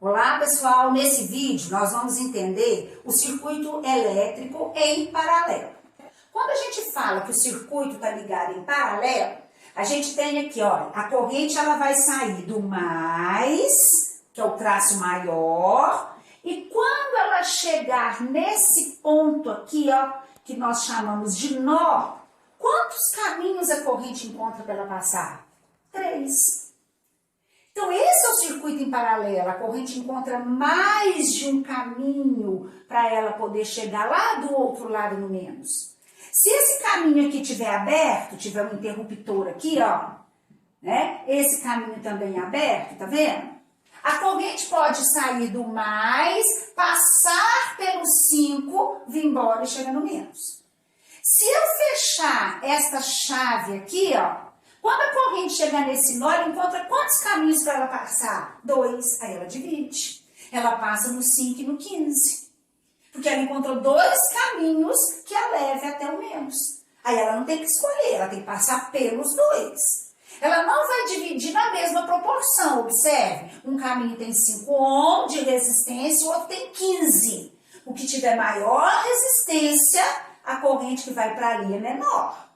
Olá pessoal, nesse vídeo nós vamos entender o circuito elétrico em paralelo. Quando a gente fala que o circuito está ligado em paralelo, a gente tem aqui, olha, a corrente ela vai sair do mais, que é o traço maior, e quando ela chegar nesse ponto aqui, ó, que nós chamamos de nó, quantos caminhos a corrente encontra para ela passar? 3. Então, esse é o circuito em paralelo. A corrente encontra mais de um caminho para ela poder chegar lá do outro lado no menos. Se esse caminho aqui estiver aberto, tiver um interruptor aqui, ó, né? Esse caminho também é aberto, tá vendo? A corrente pode sair do mais, passar pelo 5, vir embora e chegar no menos. Se eu fechar esta chave aqui, ó, quando a corrente chegar nesse nó, ela encontra quantos caminhos para ela passar? 2. Aí ela divide. Ela passa no 5 e no 15. Porque ela encontrou 2 caminhos que a leve até o menos. Aí ela não tem que escolher, ela tem que passar pelos 2. Ela não vai dividir na mesma proporção, observe. Um caminho tem 5 ohm de resistência, o outro tem 15. O que tiver maior resistência, a corrente que vai para ali é menor.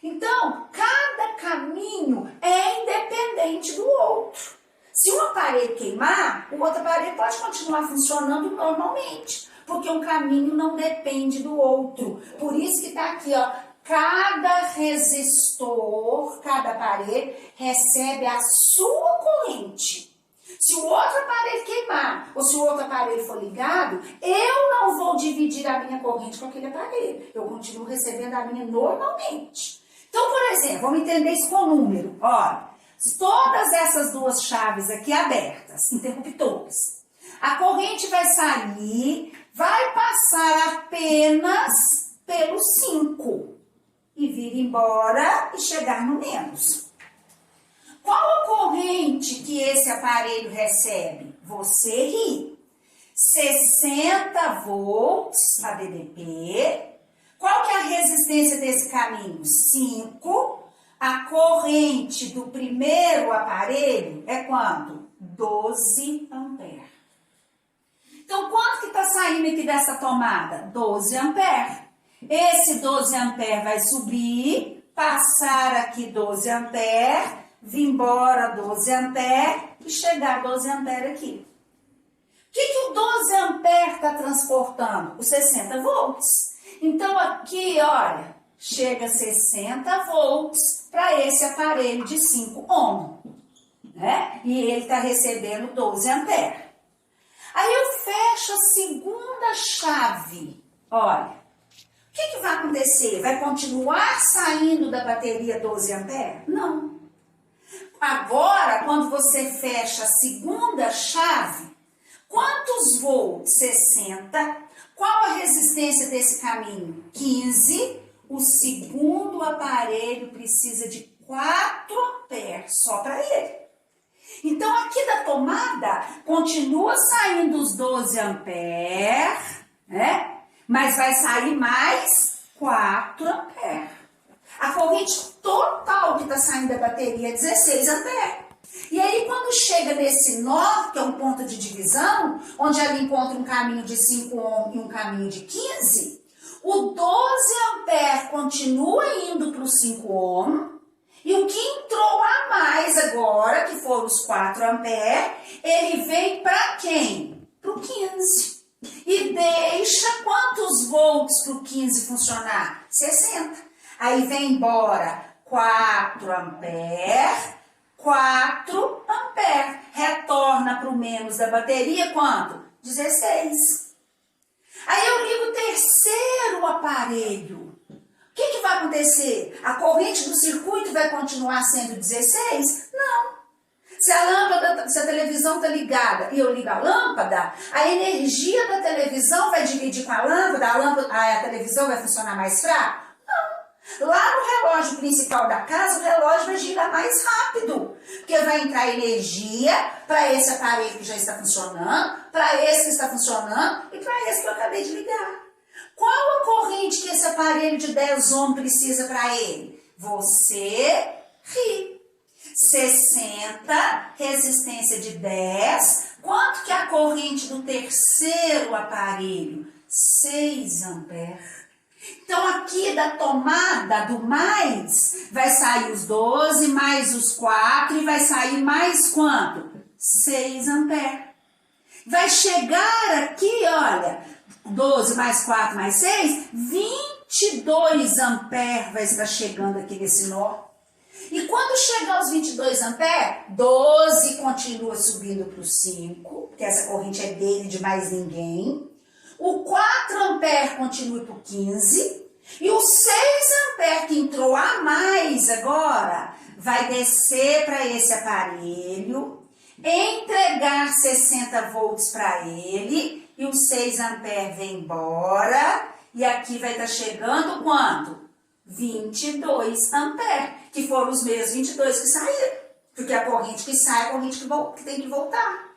Então, cada caminho é independente do outro. Se um aparelho queimar, o outro aparelho pode continuar funcionando normalmente, porque um caminho não depende do outro. Por isso que está aqui, ó, cada resistor, cada aparelho recebe a sua corrente. Se o outro aparelho queimar, ou se o outro aparelho for ligado, eu não vou dividir a minha corrente com aquele aparelho. Eu continuo recebendo a minha normalmente. Então, por exemplo, vamos entender isso com número. Olha, todas essas 2 chaves aqui abertas, interruptores. A corrente vai sair, vai passar apenas pelo 5 e vir embora e chegar no menos. Qual a corrente que esse aparelho recebe? Você ri. 60 volts a VDP. Qual que é a resistência desse caminho? 5. A corrente do primeiro aparelho é quanto? 12 amperes. Então, quanto que está saindo aqui dessa tomada? 12 amperes. Esse 12 amperes vai subir, passar aqui 12 amperes, vir embora 12 amperes e chegar a 12 amperes aqui. O que o 12 amperes está transportando? Os 60 volts. Então, aqui, olha, chega a 60 volts para esse aparelho de 5 ohm, né? E ele está recebendo 12 amperes. Aí eu fecho a segunda chave. Olha, o que vai acontecer? Vai continuar saindo da bateria 12 amperes? Não. Agora, quando você fecha a segunda chave, quantos volts? 60. Qual a resistência desse caminho? 15. O segundo aparelho precisa de 4 amperes só para ele. Então, aqui da tomada, continua saindo os 12 amperes, né? Mas vai sair mais 4 amperes. A corrente total que está saindo da bateria é 16 amperes. E aí, quando chega nesse nó, que é um ponto de divisão, onde ela encontra um caminho de 5 ohm e um caminho de 15, o 12 amperes continua indo para o 5 ohm, e o que entrou a mais agora, que foram os 4 amperes, ele vem para quem? Para o 15. E deixa quantos volts para o 15 funcionar? 60. Aí vem embora 4 amperes, 4 amperes. Retorna para o menos da bateria, quanto? 16. Aí eu ligo o terceiro aparelho. O que vai acontecer? A corrente do circuito vai continuar sendo 16? Não. Se a televisão está ligada e eu ligo a lâmpada, a energia da televisão vai dividir com a lâmpada, a televisão vai funcionar mais fraco? Não. Lá no relógio principal da casa, o relógio vai girar mais rápido, porque vai entrar energia para esse aparelho que já está funcionando, para esse que está funcionando e para esse que eu acabei de ligar. Qual a corrente que esse aparelho de 10 ohm precisa para ele? Você ri. 60, resistência de 10, Quanto que é a corrente do terceiro aparelho? 6 amperes. Então, aqui da tomada do mais, vai sair os 12 mais os 4 e vai sair mais quanto? 6 amperes. Vai chegar aqui, olha, 12 mais 4 mais 6, 22 amperes vai estar chegando aqui nesse nó. E quando chegar aos 22 amperes, 12 continua subindo para o 5, porque essa corrente é dele, de mais ninguém. O 4 amperes continua para o 15. E o 6 amperes que entrou a mais agora, vai descer para esse aparelho, entregar 60 volts para ele, e os 6 amperes vem embora, e aqui vai estar chegando quanto? 22 amperes, que foram os mesmos 22 que saíram, porque a corrente que sai é a corrente que tem que voltar.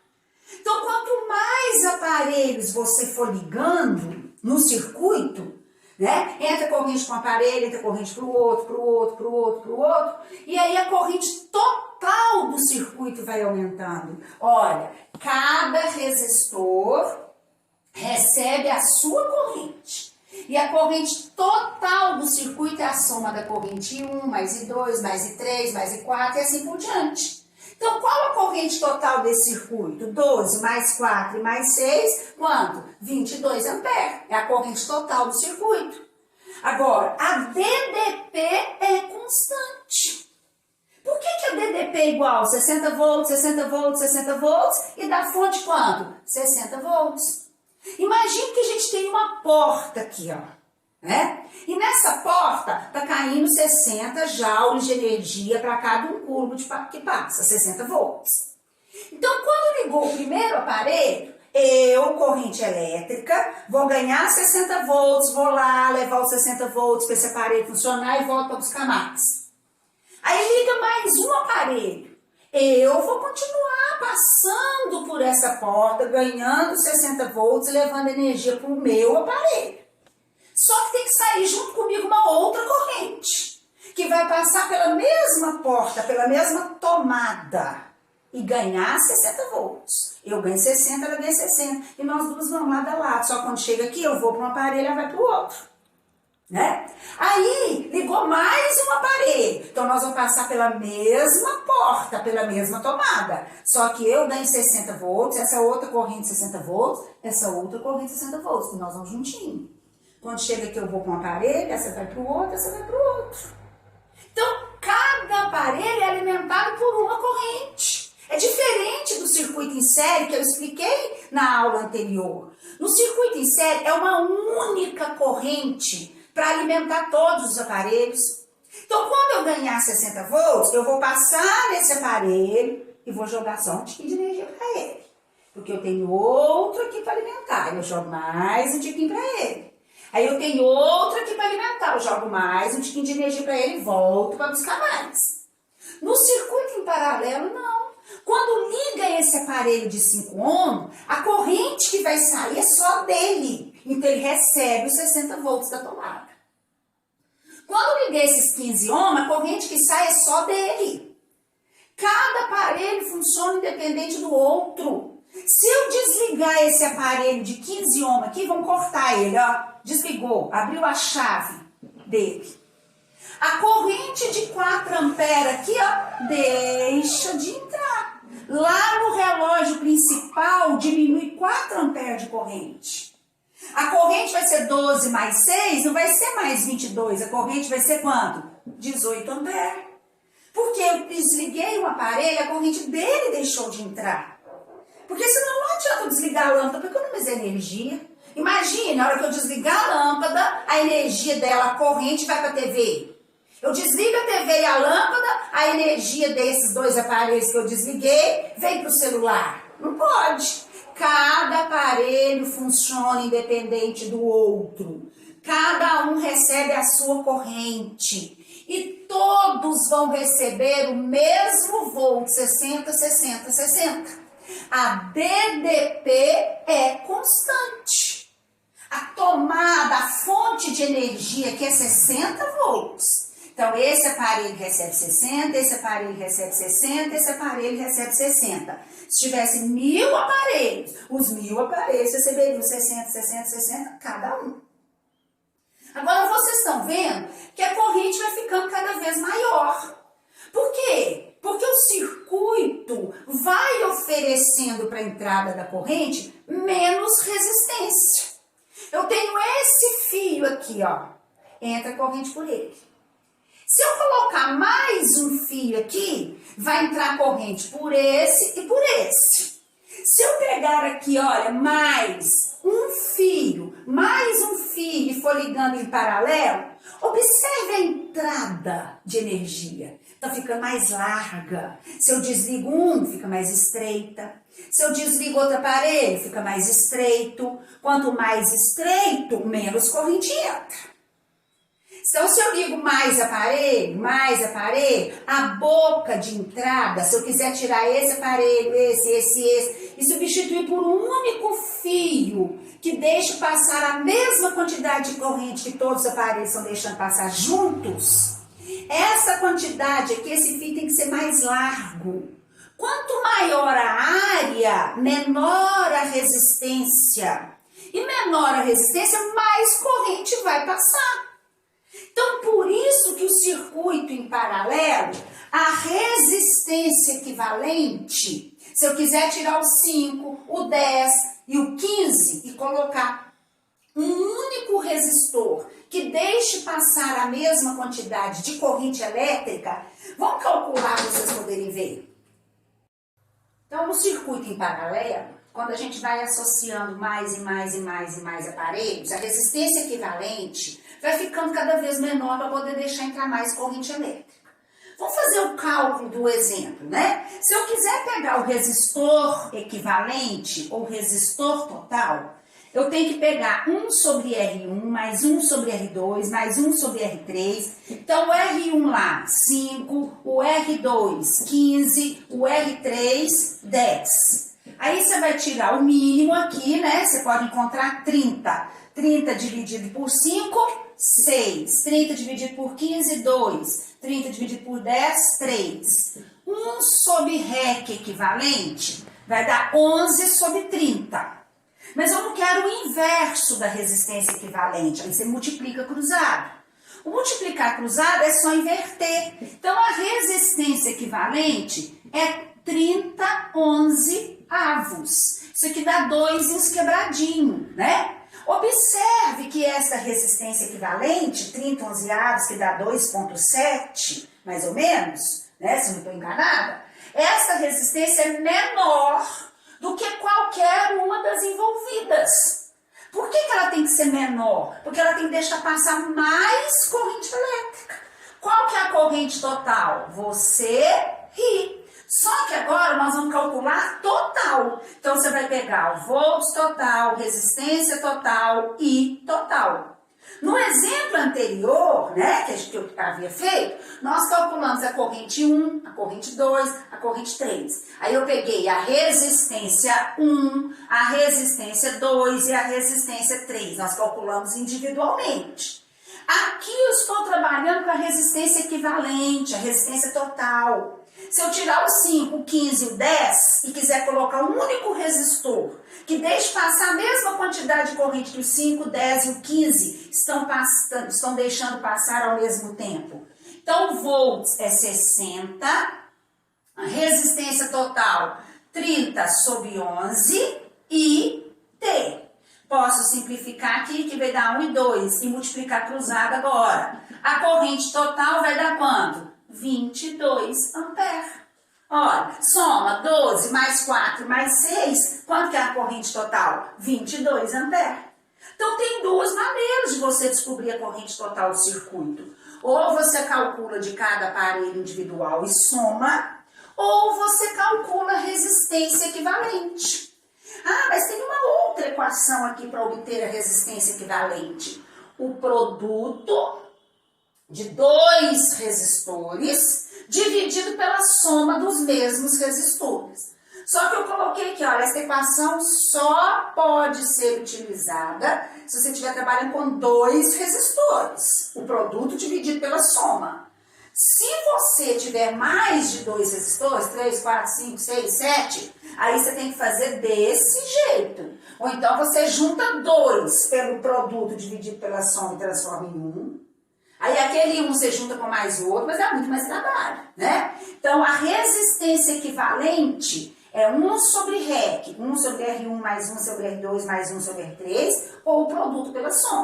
Então, quanto mais aparelhos você for ligando no circuito, né? Entra corrente para um aparelho, entra corrente para o outro, para o outro, para o outro, para o outro, e aí a corrente total do circuito vai aumentando. Olha, cada resistor recebe a sua corrente. E a corrente total do circuito é a soma da corrente I1, mais I2, mais I3, mais I4 e assim por diante. Então, qual a corrente total desse circuito? 12 mais 4 e mais 6, quanto? 22 amperes. É a corrente total do circuito. Agora, a DDP é constante. Por que a DDP é igual? 60 volts, 60 volts, 60 volts e da fonte quanto? 60 volts. Imagine que a gente tem uma porta aqui, ó, né? E nessa porta tá caindo 60 joules de energia para cada um curvo que passa, 60 volts. Então, quando ligou o primeiro aparelho, eu, corrente elétrica, vou ganhar 60 volts, vou lá levar os 60 volts para esse aparelho funcionar e volto para buscar mais. Aí liga mais um aparelho. Eu vou continuar passando por essa porta, ganhando 60 volts e levando energia para o meu aparelho. Só que tem que sair junto comigo uma outra corrente, que vai passar pela mesma porta, pela mesma tomada e ganhar 60 volts. Eu ganho 60, ela ganha 60. E nós duas vamos lado a lado. Só quando chega aqui, eu vou para um aparelho, ela vai para o outro. Né? Aí, ligou mais um aparelho. Então, nós vamos passar pela mesma porta, pela mesma tomada. Só que eu ganho 60 volts, essa outra corrente 60 volts, essa outra corrente 60 volts. E nós vamos juntinho. Quando chega aqui, eu vou para um aparelho, essa vai para o outro, essa vai para o outro. Então, cada aparelho é alimentado por uma corrente. É diferente do circuito em série que eu expliquei na aula anterior. No circuito em série, é uma única corrente para alimentar todos os aparelhos. Então, quando eu ganhar 60 volts, eu vou passar nesse aparelho e vou jogar só um tiquinho de energia para ele. Porque eu tenho outro aqui para alimentar, eu jogo mais um tiquinho para ele. Aí eu tenho outro aqui para alimentar, eu jogo mais um tiquinho de energia para ele e volto para buscar mais. No circuito em paralelo, não. Quando liga esse aparelho de 5 ohms, a corrente que vai sair é só dele. Então, ele recebe os 60 volts da tomada. Quando liguei esses 15 ohms, a corrente que sai é só dele. Cada aparelho funciona independente do outro. Se eu desligar esse aparelho de 15 ohms aqui, vamos cortar ele, ó. Desligou, abriu a chave dele. A corrente de 4 amperes aqui, ó, deixa de entrar. Lá no relógio principal, diminui 4 amperes de corrente. A corrente vai ser 12 mais 6, não vai ser mais 22. A corrente vai ser quanto? 18 amperes. Porque eu desliguei o aparelho, a corrente dele deixou de entrar. Porque senão não adianta eu desligar a lâmpada, porque eu não economizei energia. Imagine, na hora que eu desligar a lâmpada, a energia dela, a corrente, vai para a TV. Eu desligo a TV e a lâmpada, a energia desses dois aparelhos que eu desliguei vem para o celular. Não pode. Cada aparelho funciona independente do outro. Cada um recebe a sua corrente. E todos vão receber o mesmo volt, 60, 60, 60. A DDP é constante. A tomada, a fonte de energia que é 60 volts, Então, esse aparelho recebe 60, esse aparelho recebe 60, esse aparelho recebe 60. Se tivesse 1000 aparelhos, os 1000 aparelhos receberiam 60, 60, 60 cada um. Agora, vocês estão vendo que a corrente vai ficando cada vez maior. Por quê? Porque o circuito vai oferecendo para a entrada da corrente menos resistência. Eu tenho esse fio aqui, ó, entra a corrente por ele. Se eu colocar mais um fio aqui, vai entrar corrente por esse e por esse. Se eu pegar aqui, olha, mais um fio e for ligando em paralelo, observe a entrada de energia. Então fica mais larga. Se eu desligo um, fica mais estreita. Se eu desligo outro aparelho, fica mais estreito. Quanto mais estreito, menos corrente entra. Então, se eu ligo mais aparelho, a boca de entrada, se eu quiser tirar esse aparelho, esse, e substituir por um único fio que deixe passar a mesma quantidade de corrente que todos os aparelhos estão deixando passar juntos, essa quantidade aqui, esse fio tem que ser mais largo. Quanto maior a área, menor a resistência. E menor a resistência, mais corrente vai passar. Então, por isso que o circuito em paralelo, a resistência equivalente, se eu quiser tirar o 5, o 10 e o 15 e colocar um único resistor que deixe passar a mesma quantidade de corrente elétrica, vamos calcular para vocês poderem ver. Então, no circuito em paralelo, quando a gente vai associando mais aparelhos, a resistência equivalente vai ficando cada vez menor para poder deixar entrar mais corrente elétrica. Vamos fazer o cálculo do exemplo, né? Se eu quiser pegar o resistor equivalente ou resistor total, eu tenho que pegar 1 sobre R1, mais 1 sobre R2, mais 1 sobre R3. Então, o R1 lá, 5, o R2, 15, o R3, 10. Aí você vai tirar o mínimo aqui, né? Você pode encontrar 30. 30 dividido por 5, 6. 30 dividido por 15, 2. 30 dividido por 10, 3. 1 sobre REC equivalente vai dar 11 sobre 30. Mas eu não quero o inverso da resistência equivalente. Aí você multiplica cruzado. O multiplicar cruzado é só inverter. Então, a resistência equivalente é 30 11 avos. Isso aqui dá 2 e uns quebradinhos, né? Observe que essa resistência equivalente, 30 11 avos, que dá 2,7, mais ou menos, né? Se eu não estou enganada, essa resistência é menor do que qualquer uma das envolvidas. Por que ela tem que ser menor? Porque ela tem que deixar passar mais corrente elétrica. Qual que é a corrente total? Você ri. Só que agora nós vamos calcular total. Então, você vai pegar o volts total, resistência total e total. No exemplo anterior, né, que eu havia feito, nós calculamos a corrente 1, a corrente 2, a corrente 3. Aí eu peguei a resistência 1, a resistência 2 e a resistência 3. Nós calculamos individualmente. Aqui eu estou trabalhando com a resistência equivalente, a resistência total. Se eu tirar o 5, o 15 e o 10 e quiser colocar um único resistor que deixe passar a mesma quantidade de corrente que o 5, o 10 e o 15 estão deixando passar ao mesmo tempo. Então, o volts é 60, a resistência total 30 sobre 11 e T. Posso simplificar aqui que vai dar 1 e 2 e multiplicar cruzado agora. A corrente total vai dar quanto? 22 amperes. Olha, soma 12 mais 4 mais 6, quanto que é a corrente total? 22 amperes. Então, tem duas maneiras de você descobrir a corrente total do circuito. Ou você calcula de cada aparelho individual e soma, ou você calcula a resistência equivalente. Ah, mas tem uma outra equação aqui para obter a resistência equivalente. O produto de dois resistores dividido pela soma dos mesmos resistores. Só que eu coloquei aqui, olha, essa equação só pode ser utilizada se você estiver trabalhando com dois resistores, o produto dividido pela soma. Se você tiver mais de dois resistores, 3, 4, 5, 6, 7, aí você tem que fazer desse jeito. Ou então você junta dois pelo produto dividido pela soma e transforma em um. Aí aquele um você junta com mais outro, mas dá muito mais trabalho, né? Então a resistência equivalente é 1 sobre REC, 1 sobre R1 mais 1 sobre R2 mais 1 sobre R3, ou o produto pela soma.